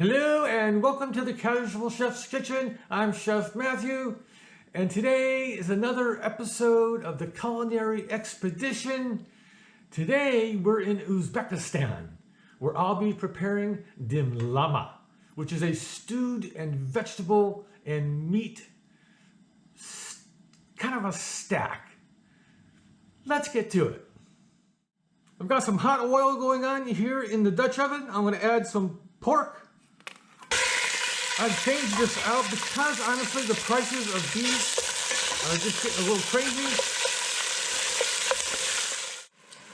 Hello and welcome to the Casual Chef's Kitchen. I'm Chef Matthew, and today is another episode of the Culinary Expedition. Today we're in Uzbekistan, where I'll be preparing Dimlama, which is a stewed and vegetable and meat kind of a stack. Let's get to it. I've got some hot oil going on here in the Dutch oven. I'm going to add some pork. I've changed this out because honestly the prices of beef are just getting a little crazy.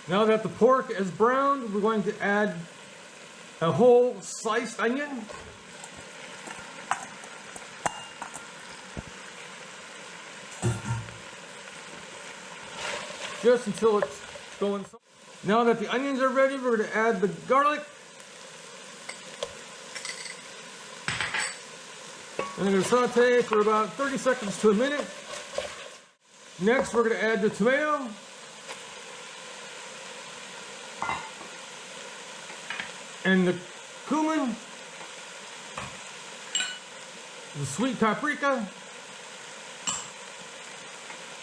Now that the pork is browned, we're going to add a whole sliced onion. Just until it's going. Now that the onions are ready, we're going to add the garlic. And I'm going to saute for about 30 seconds to a minute. Next, we're going to add the tomato. And the cumin. The sweet paprika.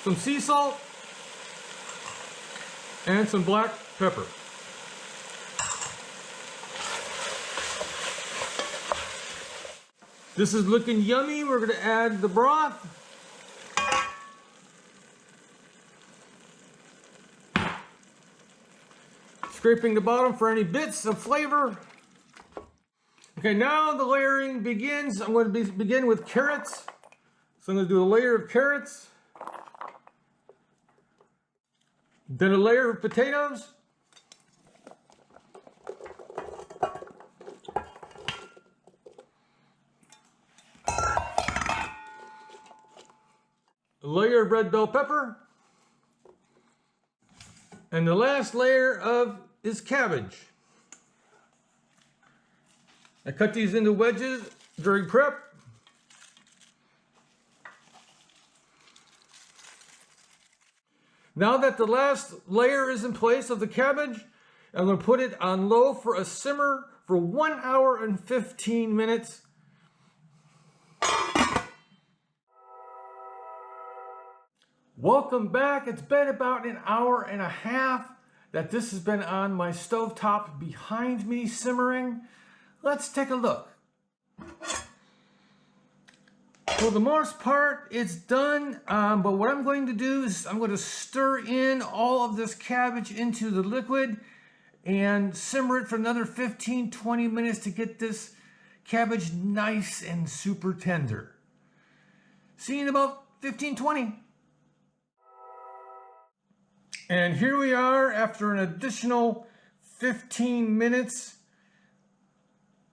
Some sea salt. And some black pepper. This is looking yummy. We're going to add the broth. Scraping the bottom for any bits of flavor. Okay, now the layering begins. I'm going to begin with carrots. So I'm going to do a layer of carrots. Then a layer of potatoes. A layer of red bell pepper. And the last layer is cabbage. I cut these into wedges during prep. Now that the last layer is in place of the cabbage, I'm going to put it on low for a simmer for 1 hour and 15 minutes. Welcome back. It's been about an hour and a half that this has been on my stovetop behind me simmering. Let's take a look. For the most part, it's done, but what I'm going to do is I'm going to stir in all of this cabbage into the liquid and simmer it for another 15-20 minutes to get this cabbage nice and super tender. See you in about 15-20. And here we are after an additional 15 minutes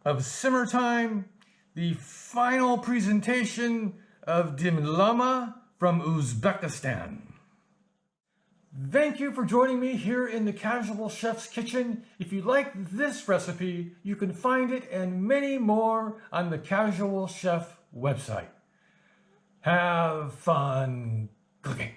of simmer time. The final presentation of Dimlama from Uzbekistan. Thank you for joining me here in the Casual Chef's Kitchen. If you like this recipe, you can find it and many more on the Casual Chef website. Have fun cooking.